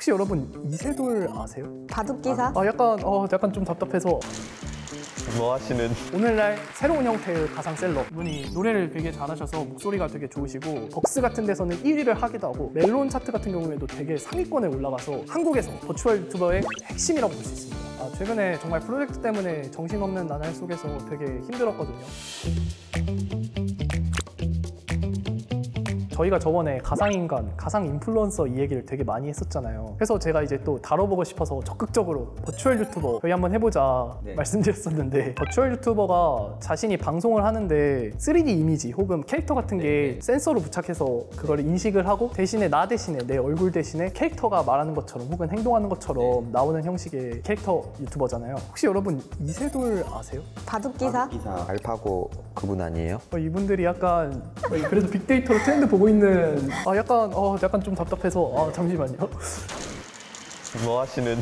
혹시 여러분 이세돌 아세요? 바둑기사? 약간 좀 답답해서 뭐 하시는? 오늘날 새로운 형태의 가상셀러 분이 노래를 되게 잘하셔서 목소리가 되게 좋으시고 벅스 같은 데서는 1위를 하기도 하고 멜론 차트 같은 경우에도 되게 상위권에 올라가서 한국에서 버추얼 유튜버의 핵심이라고 볼 수 있습니다. 최근에 정말 프로젝트 때문에 정신없는 나날 속에서 되게 힘들었거든요. 저희가 저번에 가상인간, 가상인플루언서 이 얘기를 되게 많이 했었잖아요. 그래서 제가 이제 또 다뤄보고 싶어서 적극적으로 버추얼 유튜버 저희 한번 해보자 말씀드렸었는데, 버추얼 유튜버가 자신이 방송을 하는데 3D 이미지 혹은 캐릭터 같은 게 센서로 부착해서 그걸 인식을 하고 대신에 나 대신에 내 얼굴 대신에 캐릭터가 말하는 것처럼 혹은 행동하는 것처럼 나오는 형식의 캐릭터 유튜버잖아요. 혹시 여러분 이세돌 아세요? 바둑기사? 알파고 그분 아니에요? 이분들이 약간 그래도 빅데이터로 트렌드 보고 있는 약간 좀 답답해서 잠시만요. 뭐 하시는?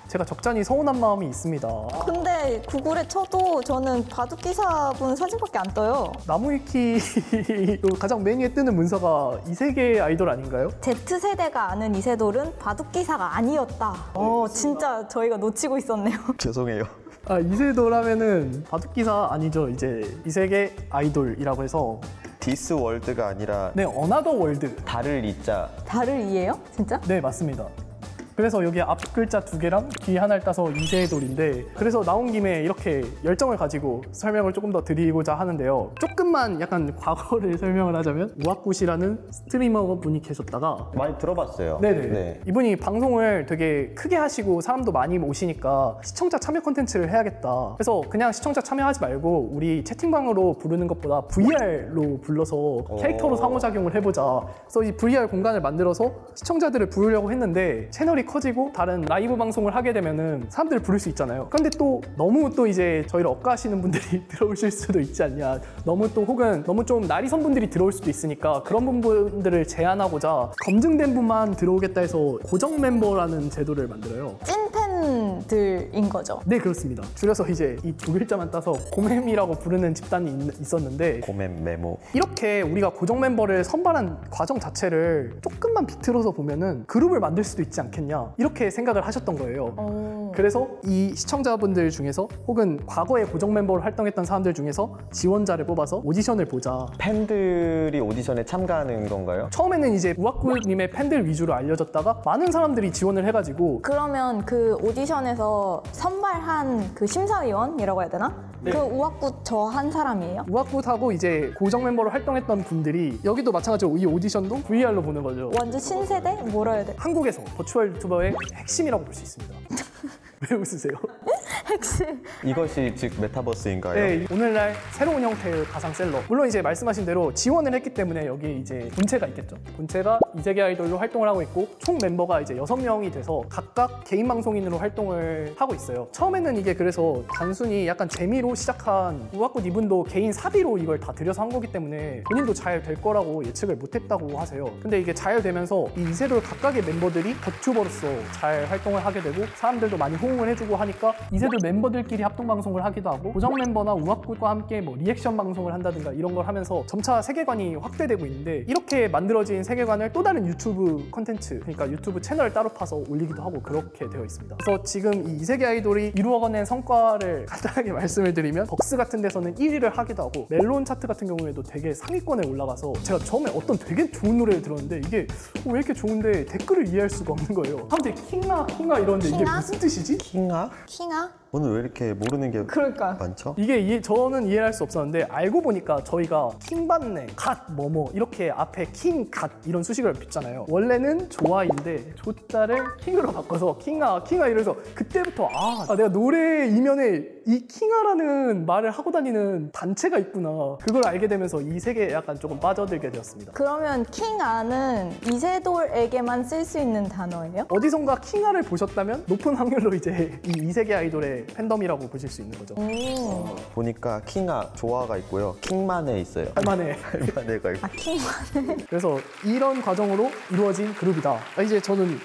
제가 적잖이 서운한 마음이 있습니다. 근데 구글에 쳐도 저는 바둑기사분 사진밖에 안 떠요. 나무위키 가장 맨 위에 뜨는 문서가 이세계 아이돌 아닌가요? Z세대가 아는 이세돌은 바둑기사가 아니었다. 진짜 저희가 놓치고 있었네요. 죄송해요. 이세돌 하면은 바둑기사 아니죠. 이제 이세계 아이돌이라고 해서 디스 월드가 아니라 어나더 월드. 달을 이자. 달을 이해요? 진짜? 네, 맞습니다. 그래서 여기 앞 글자 2개랑 뒤 하나를 따서 이세돌인데, 그래서 나온 김에 이렇게 열정을 가지고 설명을 조금 더 드리고자 하는데요. 조금만 약간 과거를 설명을 하자면, 우아굿이라는 스트리머 분이 계셨다가 많이 들어봤어요. 네네. 이분이 방송을 되게 크게 하시고 사람도 많이 오시니까 시청자 참여 콘텐츠를 해야겠다. 그래서 그냥 시청자 참여하지 말고 우리 채팅방으로 부르는 것보다 VR로 불러서 캐릭터로 상호작용을 해보자. 그래서 이 VR 공간을 만들어서 시청자들을 부르려고 했는데, 채널이 커지고 다른 라이브 방송을 하게 되면은 사람들을 부를 수 있잖아요. 그런데 또 너무 또 이제 저희를 억까하시는 분들이 들어오실 수도 있지 않냐. 혹은 너무 좀 나리선 분들이 들어올 수도 있으니까 그런 분들을 제한하고자 검증된 분만 들어오겠다 해서 고정 멤버라는 제도를 만들어요. 찐팬들인 거죠? 네, 그렇습니다. 줄여서 이제 이 두 글자만 따서 고멤이라고 부르는 집단이 있었는데, 고멤 메모. 이렇게 우리가 고정 멤버를 선발한 과정 자체를 조금만 비틀어서 보면은 그룹을 만들 수도 있지 않겠냐, 이렇게 생각을 하셨던 거예요. 그래서 이 시청자분들 중에서 혹은 과거에 고정 멤버로 활동했던 사람들 중에서 지원자를 뽑아서 오디션을 보자. 팬들이 오디션에 참가하는 건가요? 처음에는 이제 우아쿠님의 팬들 위주로 알려졌다가 많은 사람들이 지원을 해가지고, 그러면 그 오디션에서 선발한 그 심사위원이라고 해야 되나? 네. 그 우아굿 저 한 사람이에요? 우아쿠하고 이제 고정 멤버로 활동했던 분들이, 여기도 마찬가지로 이 오디션도 VR로 보는 거죠. 완전 신세대? 뭐라 해야 돼? 한국에서 버추얼 유튜버의 핵심이라고 볼 수 있습니다. 왜 웃으세요? 핵심. 이것이 즉 메타버스인가요? 네, 오늘날 새로운 형태의 가상셀러. 물론 이제 말씀하신 대로 지원을 했기 때문에 여기 이제 본체가 있겠죠. 본체가 이세계 아이돌로 활동을 하고 있고, 총 멤버가 이제 6명이 돼서 각각 개인 방송인으로 활동을 하고 있어요. 처음에는 이게 그래서 단순히 약간 재미로 시작한, 우아꽃 이분도 개인 사비로 이걸 다 들여서 한 거기 때문에 본인도 잘 될 거라고 예측을 못했다고 하세요. 근데 이게 잘 되면서 이 이세돌 각각의 멤버들이 버튜버로서 잘 활동을 하게 되고 사람들도 많이 호응을 해주고 하니까 이세돌 멤버들끼리 합동 방송을 하기도 하고, 고정 멤버나 우아꽃과 함께 뭐 리액션 방송을 한다든가 이런 걸 하면서 점차 세계관이 확대되고 있는데, 이렇게 만들어진 세계관을 또 다른 유튜브 콘텐츠, 그러니까 유튜브 채널을 따로 파서 올리기도 하고 그렇게 되어 있습니다. 그래서 지금 이 이세계 아이돌이 이루어낸 성과를 간단하게 말씀을 드리면, 벅스 같은 데서는 1위를 하기도 하고 멜론 차트 같은 경우에도 되게 상위권에 올라가서, 제가 처음에 어떤 되게 좋은 노래를 들었는데 이게 왜 이렇게 좋은데 댓글을 이해할 수가 없는 거예요. 사람들이 킹아 이러는데 이게 무슨 뜻이지? 킹아? 킹아? 오늘 왜 이렇게 모르는 게 그러니까. 많죠? 이게 저는 이해를 할 수 없었는데, 알고 보니까 저희가 킹받네, 갓 뭐뭐 이렇게 앞에 킹, 갓 이런 수식을 빚잖아요. 원래는 조아인데 조자를 킹으로 바꿔서 킹아 이래서 그때부터 내가 노래 이면에 이 킹아라는 말을 하고 다니는 단체가 있구나, 그걸 알게 되면서 이 세계에 약간 조금 빠져들게 되었습니다. 그러면 킹아는 이세돌에게만 쓸 수 있는 단어예요? 어디선가 킹아를 보셨다면 높은 확률로 이제 이 이세계 아이돌의 팬덤이라고 보실 수 있는 거죠. 보니까 킹아 조아가 있고요. 킹만에 있어요. 할만해. 할만해가 있고. 킹만에. 그래서 이런 과정으로 이루어진 그룹이다. 이제 저는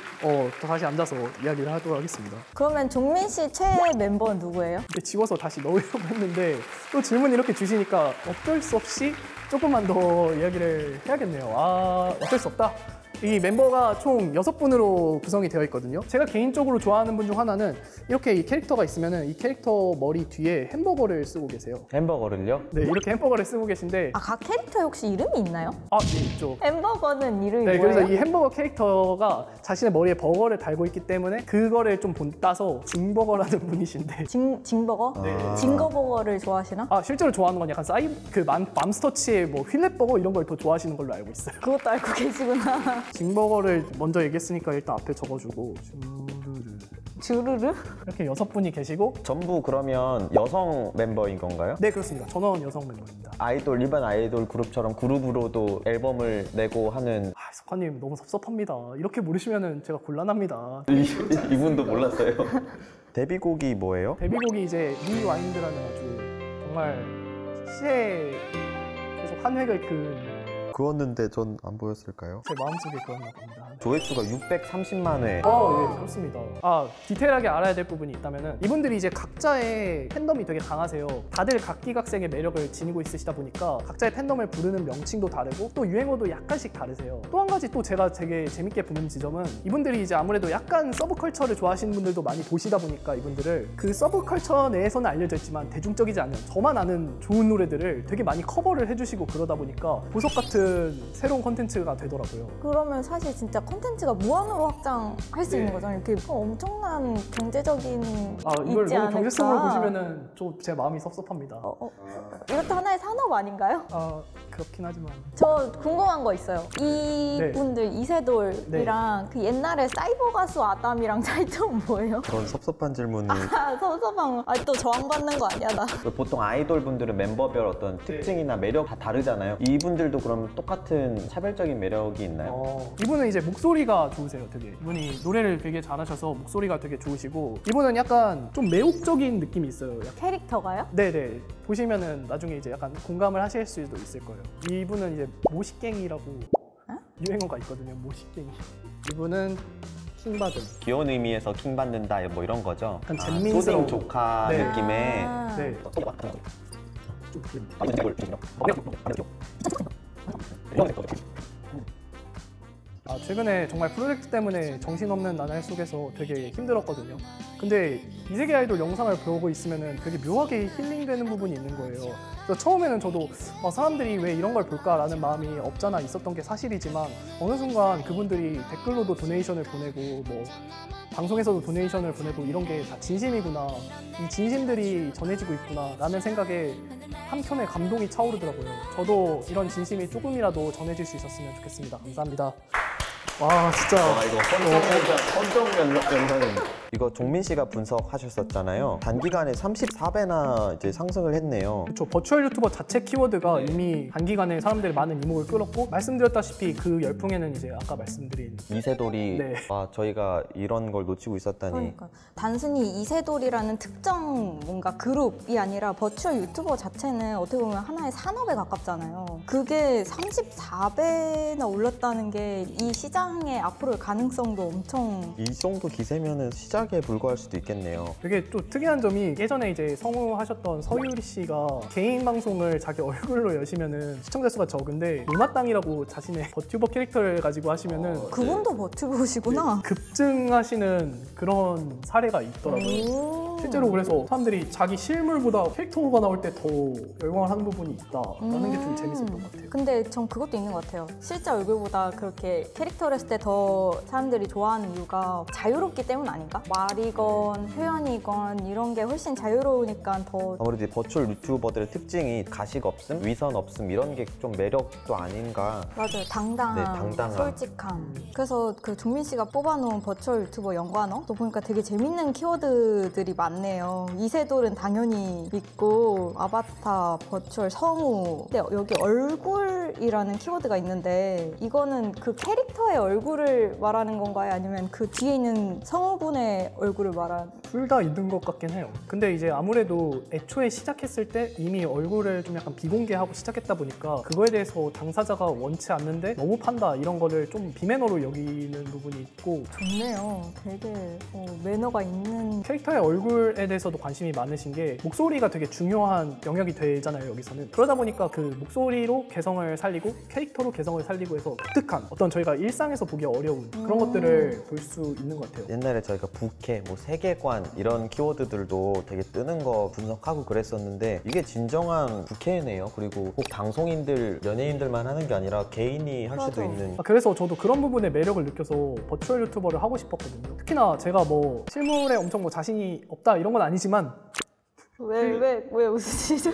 또 다시 앉아서 이야기를 하도록 하겠습니다. 그러면 종민 씨 최애 멤버는 누구예요? 지워서 다시 넣으려고 했는데 또 질문 이렇게 주시니까 어쩔 수 없이 조금만 더 이야기를 해야겠네요. 어쩔 수 없다. 이 멤버가 총 6분으로 구성이 되어 있거든요. 제가 개인적으로 좋아하는 분 중 하나는 이렇게 이 캐릭터가 있으면 이 캐릭터 머리 뒤에 햄버거를 쓰고 계세요. 햄버거를요? 네, 이렇게 햄버거를 쓰고 계신데 아, 각 캐릭터에 혹시 이름이 있나요? 네, 있죠. 햄버거는 이름이 네, 뭐예요? 그래서 이 햄버거 캐릭터가 자신의 머리에 버거를 달고 있기 때문에 그거를 좀 따서 징버거라는 분이신데 징버거? 네. 징거버거를 좋아하시나? 실제로 좋아하는 건 약간 맘스터치의 뭐 휠렛버거 이런 걸 더 좋아하시는 걸로 알고 있어요. 그것도 알고 계시구나. 징버거를 먼저 얘기했으니까 일단 앞에 적어주고 주르르? 이렇게 6분이 계시고 전부 그러면 여성 멤버인 건가요? 네, 그렇습니다. 전원 여성 멤버입니다. 아이돌 일반 아이돌 그룹처럼 그룹으로도 앨범을 내고 하는 석화님 너무 섭섭합니다. 이렇게 모르시면 제가 곤란합니다. 이분도 몰랐어요. 데뷔곡이 뭐예요? 데뷔곡이 이제 리와인드라는 아주 정말 시대에 계속 한 획을 그은 그었는데 전 안 보였을까요? 제 마음속에 그었나 봅니다. 조회수가 630만 회. 예, 그렇습니다. 디테일하게 알아야 될 부분이 있다면은 이분들이 이제 각자의 팬덤이 되게 강하세요. 다들 각기각색의 매력을 지니고 있으시다 보니까 각자의 팬덤을 부르는 명칭도 다르고 또 유행어도 약간씩 다르세요. 또 한 가지 또 제가 되게 재밌게 보는 지점은 이분들이 이제 아무래도 약간 서브컬처를 좋아하시는 분들도 많이 보시다 보니까 이분들을 그 서브컬처 내에서는 알려져 있지만 대중적이지 않은 저만 아는 좋은 노래들을 되게 많이 커버를 해주시고 그러다 보니까 보석 같은 새로운 콘텐츠가 되더라고요. 그러면 사실 진짜 콘텐츠가 무한으로 확장할 수 있는 거잖아요. 이렇게 엄청난 경제적인 이걸 있지 너무 않을까? 경제성으로 보시면은 좀 제 마음이 섭섭합니다. 이것도 하나의 산업 아닌가요? 그렇긴 하지만 저 궁금한 거 있어요. 이분들 이세돌이랑 그 옛날에 사이버 가수 아담이랑 차이점 뭐예요? 그런 섭섭한 질문이 섭섭한 거. 또 저항받는 거 아니야 나? 보통 아이돌 분들은 멤버별 어떤 특징이나 매력 다 다르잖아요. 이분들도 그럼 똑같은 차별적인 매력이 있나요? 이분은 이제 목소리가 좋으세요. 되게 이분이 노래를 되게 잘하셔서 목소리가 되게 좋으시고 이분은 약간 좀 매혹적인 느낌이 있어요. 캐릭터가요? 네네, 보시면은 나중에 이제 약간 공감을 하실 수도 있을 거예요. 이분은 이제 모시갱이라고 유행어가 있거든요. 모시갱이. 이분은 킹받음. 귀여운 의미에서 킹 받는다 뭐 이런 거죠. 약간 잼민스러운 초딩 조카 네. 느낌의 네. 최근에 정말 프로젝트 때문에 정신없는 나날 속에서 되게 힘들었거든요. 근데 이세계 아이돌 영상을 보고 있으면 되게 묘하게 힐링되는 부분이 있는 거예요. 그래서 처음에는 저도 사람들이 왜 이런 걸 볼까라는 마음이 없잖아 있었던 게 사실이지만 어느 순간 그분들이 댓글로도 도네이션을 보내고 뭐 방송에서도 도네이션을 보내고 이런 게 다 진심이구나, 이 진심들이 전해지고 있구나 라는 생각에 한편의 감동이 차오르더라고요. 저도 이런 진심이 조금이라도 전해질 수 있었으면 좋겠습니다. 감사합니다. 와, 진짜. 이거 헌정 영상입니다. 이거 종민 씨가 분석하셨었잖아요. 단기간에 34배나 이제 상승을 했네요. 그렇죠. 버추얼 유튜버 자체 키워드가 이미 단기간에 사람들의 많은 이목을 끌었고 말씀드렸다시피 그 열풍에는 이제 아까 말씀드린 이세돌이 네. 저희가 이런 걸 놓치고 있었다니. 그러니까 단순히 이세돌이라는 특정 뭔가 그룹이 아니라 버추얼 유튜버 자체는 어떻게 보면 하나의 산업에 가깝잖아요. 그게 34배나 올랐다는 게 이 시장의 앞으로의 가능성도 엄청 이 정도 기세면은 시작에 불과할 수도 있겠네요. 되게 또 특이한 점이 예전에 이제 성우하셨던 서유리 씨가 개인 방송을 자기 얼굴로 여시면은 시청자 수가 적은데 노나땅이라고 자신의 버튜버 캐릭터를 가지고 하시면은 그분도 버튜버시구나. 급증하시는 그런 사례가 있더라고요. 실제로 그래서 사람들이 자기 실물보다 캐릭터가 나올 때 더 열광을 하는 부분이 있다라는 게 좀 재밌었던 것 같아요. 근데 전 그것도 있는 것 같아요. 실제 얼굴보다 그렇게 캐릭터를 했을 때 더 사람들이 좋아하는 이유가 자유롭기 때문 아닌가? 말이건 표현이건 이런 게 훨씬 자유로우니까 더 아무래도 버추얼 유튜버들의 특징이 가식 없음, 위선 없음 이런 게 좀 매력도 아닌가. 맞아요. 당당함, 네, 당당함. 솔직함. 그래서 그 종민 씨가 뽑아놓은 버추얼 유튜버 연관어 또 보니까 되게 재밌는 키워드들이 많네요. 이세돌은 당연히 있고 아바타, 버추얼, 성우. 근데 여기 얼굴이라는 키워드가 있는데 이거는 그 캐릭터의 얼굴을 말하는 건가요? 아니면 그 뒤에 있는 성우분의 얼굴을 말하는? 둘 다 있는 것 같긴 해요. 근데 이제 아무래도 애초에 시작했을 때 이미 얼굴을 좀 약간 비공개하고 시작했다 보니까 그거에 대해서 당사자가 원치 않는데 너무 판다 이런 거를 좀 비매너로 여기는 부분이 있고 좋네요. 되게 매너가 있는 캐릭터의 얼굴 비주얼에 대해서도 관심이 많으신 게 목소리가 되게 중요한 영역이 되잖아요, 여기서는. 그러다 보니까 그 목소리로 개성을 살리고 캐릭터로 개성을 살리고 해서 독특한 어떤 저희가 일상에서 보기 어려운 그런 것들을 볼 수 있는 것 같아요. 옛날에 저희가 부캐, 뭐 세계관 이런 키워드들도 되게 뜨는 거 분석하고 그랬었는데 이게 진정한 부캐네요. 그리고 꼭 방송인들, 연예인들만 하는 게 아니라 개인이 할 수도 맞아. 있는. 그래서 저도 그런 부분에 매력을 느껴서 버추얼 유튜버를 하고 싶었거든요. 특히나 제가 뭐 실물에 엄청 뭐 자신이 없다 이런 건 아니지만 왜 웃으시죠?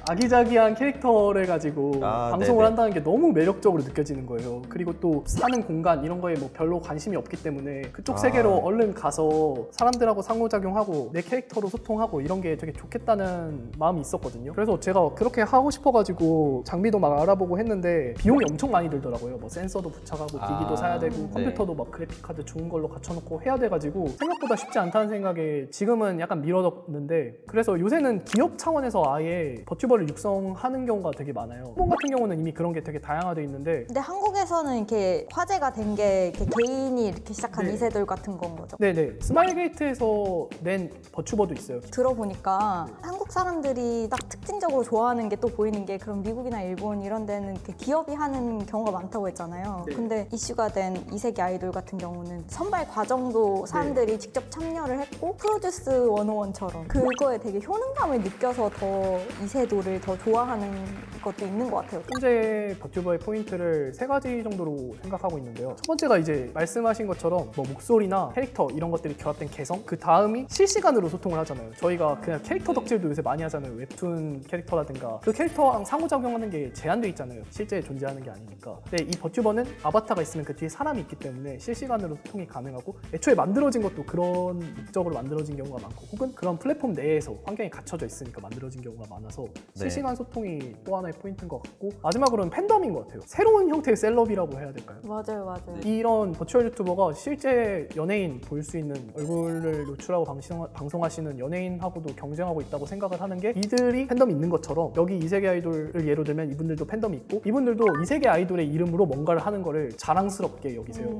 아기자기한 캐릭터를 가지고 방송을 네네. 한다는 게 너무 매력적으로 느껴지는 거예요. 그리고 또 사는 공간 이런 거에 뭐 별로 관심이 없기 때문에 그쪽 세계로 얼른 가서 사람들하고 상호작용하고 내 캐릭터로 소통하고 이런 게 되게 좋겠다는 마음이 있었거든요. 그래서 제가 그렇게 하고 싶어가지고 장비도 막 알아보고 했는데 비용이 엄청 많이 들더라고요. 뭐 센서도 부착하고 기기도 사야 되고 네. 컴퓨터도 막 그래픽카드 좋은 걸로 갖춰놓고 해야 돼가지고 생각보다 쉽지 않다는 생각에 지금은 약간 미뤄뒀는데, 그래서 요새는 기업 차원에서 아예 버튜버를 육성하는 경우가 되게 많아요. 일본 같은 경우는 이미 그런 게 되게 다양화돼 있는데, 근데 한국에서는 이렇게 화제가 된 게 개인이 이렇게 시작한 네. 이세돌 같은 건 거죠. 네네, 스마일게이트에서 낸 버튜버도 있어요. 들어보니까 한국 사람들이 딱 특징적으로 좋아하는 게 또 보이는 게, 그럼 미국이나 일본 이런 데는 이렇게 기업이 하는 경우가 많다고 했잖아요. 네. 근데 이슈가 된 이세계 아이돌 같은 경우는 선발 과정도 사람들이 직접 참여를 했고 프로듀스 101처럼 그거에 되게 효능감을 느껴서 더 이세돌을 더 좋아하는 것도 있는 것 같아요. 현재 버튜버의 포인트를 세 가지 정도로 생각하고 있는데요. 첫 번째가 이제 말씀하신 것처럼 뭐 목소리나 캐릭터 이런 것들이 결합된 개성, 그 다음이 실시간으로 소통을 하잖아요. 저희가 그냥 캐릭터 덕질도 요새 많이 하잖아요. 웹툰 캐릭터라든가 그 캐릭터랑 상호작용하는 게 제한돼 있잖아요. 실제 존재하는 게 아니니까. 근데 이 버튜버는 아바타가 있으면 그 뒤에 사람이 있기 때문에 실시간으로 소통이 가능하고, 애초에 만들어진 것도 그런 목적으로 만들어진 경우가 많고, 혹은 그런 플랫폼 내에서 환경이 갖춰져 있으니까 만들어진 경우가 많아서 실시간 소통이 또 하나의 포인트인 것 같고, 마지막으로는 팬덤인 것 같아요. 새로운 형태의 셀럽이라고 해야 될까요? 맞아요. 이런 버추얼 유튜버가 실제 연예인 볼 수 있는 얼굴을 노출하고 방송하시는 연예인하고도 경쟁하고 있다고 생각을 하는 게, 이들이 팬덤이 있는 것처럼 여기 이세계 아이돌을 예로 들면 이분들도 팬덤이 있고, 이분들도 이세계 아이돌의 이름으로 뭔가를 하는 거를 자랑스럽게 여기세요.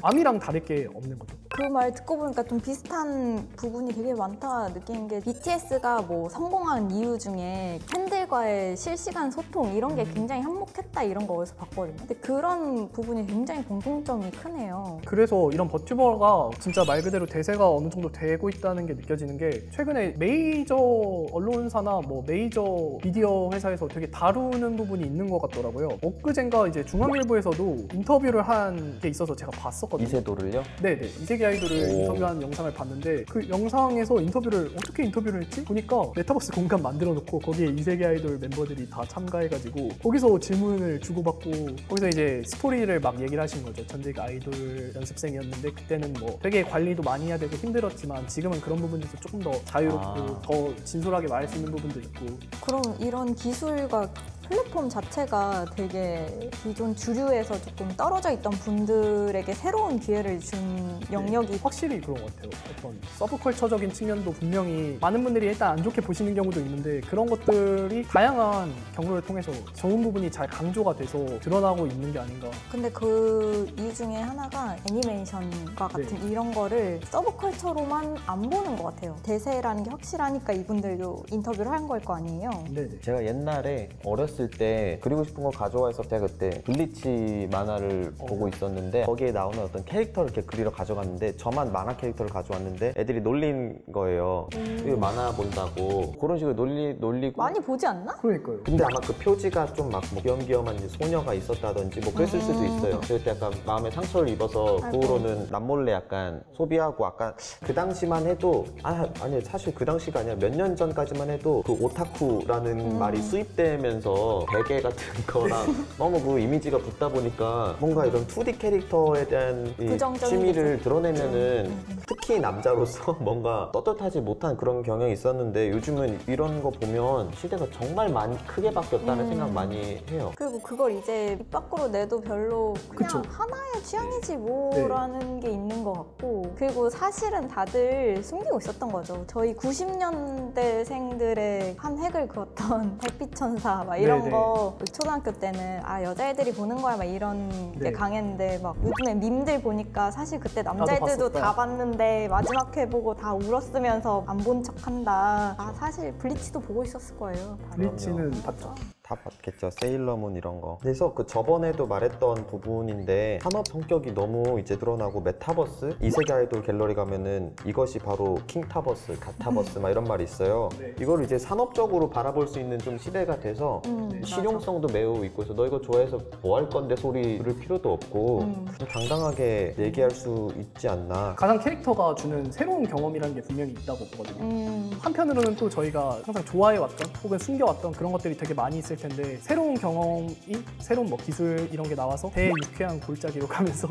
아미랑 다를 게 없는 거죠. 그 말 듣고 보니까 좀 비슷한 부분이 되게 많다 느끼는 게, BTS가 뭐 성공한 이유 중에 팬들과의 실시간 소통 이런 게 굉장히 한몫했다 이런 거 어디서 봤거든요. 근데 그런 부분이 굉장히 공통점이 크네요. 그래서 이런 버튜버가 진짜 말 그대로 대세가 어느 정도 되고 있다는 게 느껴지는 게, 최근에 메이저 언론사나 뭐 메이저 미디어 회사에서 되게 다루는 부분이 있는 것 같더라고요. 엊그젠가 이제 중앙일보에서도 인터뷰를 한 게 있어서 제가 봤었거든요. 이세돌을요? 네네, 이세계 아이돌을 인터뷰한 영상을 봤는데, 그 영상에서 인터뷰를 어떻게 인터뷰를 했지? 보니까 메타버스 공간 만들어 놓고 거기에 이세계 아이돌 멤버들이 다 참가해가지고 거기서 질문을 주고받고, 거기서 이제 스토리를 막 얘기를 하신 거죠. 전직 아이돌 연습생이었는데 그때는 뭐 되게 관리도 많이 해야 되고 힘들었지만 지금은 그런 부분에서 조금 더 자유롭고 더 진솔하게 말할 수 있는 부분도 있고. 그럼 이런 기술과 플랫폼 자체가 되게 기존 주류에서 조금 떨어져 있던 분들에게 새로운 기회를 준 영역이 확실히 그런 것 같아요. 어떤 서브컬처적인 측면도 분명히 많은 분들이 일단 안 좋게 보시는 경우도 있는데, 그런 것들이 다양한 경로를 통해서 좋은 부분이 잘 강조가 돼서 드러나고 있는 게 아닌가. 근데 그 이유 중에 하나가 애니메이션과 같은 이런 거를 서브컬처로만 안 보는 것 같아요. 대세라는 게 확실하니까 이분들도 인터뷰를 한 걸 거 아니에요. 네네. 제가 옛날에 어렸을 때 그리고 싶은 거 가져와서 제가 그때 블리치 만화를 보고 있었는데, 거기에 나오는 어떤 캐릭터를 이렇게 그리러 가져갔는데 저만 만화 캐릭터를 가져왔는데 애들이 놀린 거예요. 이거 만화 본다고 그런 식으로 놀리고. 많이 보지 않나? 그러니까요. 근데 아마 그 표지가 좀 막 귀염귀염한 이제 소녀가 있었다든지 뭐 그랬을 수도 있어요. 그때 약간 마음에 상처를 입어서 그 후로는 남몰래 약간 소비하고, 아까 그 당시만 해도 아니 사실 그 당시가 아니라 몇 년 전까지만 해도 그 오타쿠라는 말이 수입되면서 베개 같은 거랑 너무 그 이미지가 붙다 보니까 뭔가 이런 2D 캐릭터에 대한 이 부정적인 취미를 거죠. 드러내면은 특히 남자로서 뭔가 떳떳하지 못한 그런 경향이 있었는데, 요즘은 이런 거 보면 시대가 정말 많이 크게 바뀌었다는 생각 많이 해요. 그리고 그걸 이제 입 밖으로 내도 별로 그냥 그쵸. 하나의 취향이지 뭐라는 게 있는 것 같고, 있고, 그리고 사실은 다들 숨기고 있었던 거죠. 저희 90년대생들의 한 획을 그었던 달빛천사 막 이런 네네. 거 초등학교 때는 아 여자애들이 보는 거야 막 이런 게 네. 강했는데, 막 요즘에 밈들 보니까 사실 그때 남자애들도 봤었다. 다 봤는데 마지막 회 보고 다 울었으면서 안 본 척한다. 아 사실 블리치도 보고 있었을 거예요. 다들. 블리치는 봤죠. 다 봤겠죠. 세일러문 이런 거. 그래서 그 저번에도 말했던 부분인데 산업 성격이 너무 이제 드러나고 메타버스? 이세계 아이돌 갤러리 가면은 이것이 바로 킹타버스, 가타버스 막 이런 말이 있어요. 네. 이거를 이제 산업적으로 바라볼 수 있는 좀 시대가 돼서 맞아. 실용성도 매우 있고 해서 너 이거 좋아해서 뭐 할 건데 소리 들을 필요도 없고 좀 당당하게 얘기할 수 있지 않나. 가상 캐릭터가 주는 새로운 경험이라는 게 분명히 있다고 보거든요. 한편으로는 또 저희가 항상 좋아해왔던 혹은 숨겨왔던 그런 것들이 되게 많이 있을 텐데, 새로운 경험이, 새로운 뭐 기술 이런 게 나와서 대유쾌한 골짜기로 가면서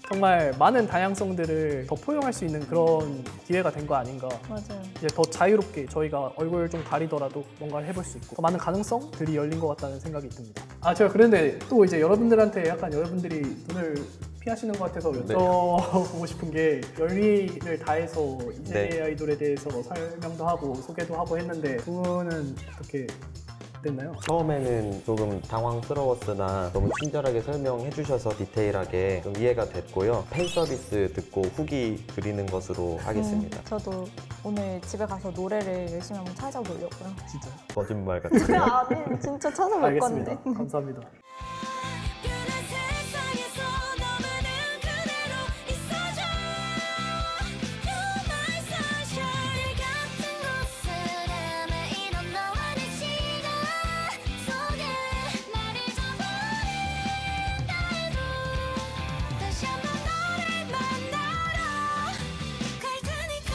정말 많은 다양성들을 더 포용할 수 있는 그런 기회가 된 거 아닌가. 맞아요. 이제 더 자유롭게 저희가 얼굴 좀 가리더라도 뭔가를 해볼 수 있고 더 많은 가능성들이 열린 것 같다는 생각이 듭니다. 아 제가 그런데 또 이제 여러분들한테 약간 여러분들이 눈을 피하시는 것 같아서 여쭤보고 싶은 게, 열의를 다해서 이세계 아이돌에 대해서 설명도 하고 소개도 하고 했는데 두 분은 어떻게 됐나요? 처음에는 조금 당황스러웠으나 너무 친절하게 설명해 주셔서 디테일하게 좀 이해가 됐고요. 팬 서비스 듣고 후기 드리는 것으로 하겠습니다. 저도 오늘 집에 가서 노래를 열심히 한번 찾아보려고요. 진짜 거짓말 같은데요. 아, 네, 진짜 찾아볼 알겠습니다. 건데. 감사합니다. 변한 세상에서 너만은 그대로 있어줘. You're my sunshine 같은 곳을 헤매 이런 너와 내 시간 속에 나를 저버린다 해도 다시 한번 너를 만나러 갈 테니까.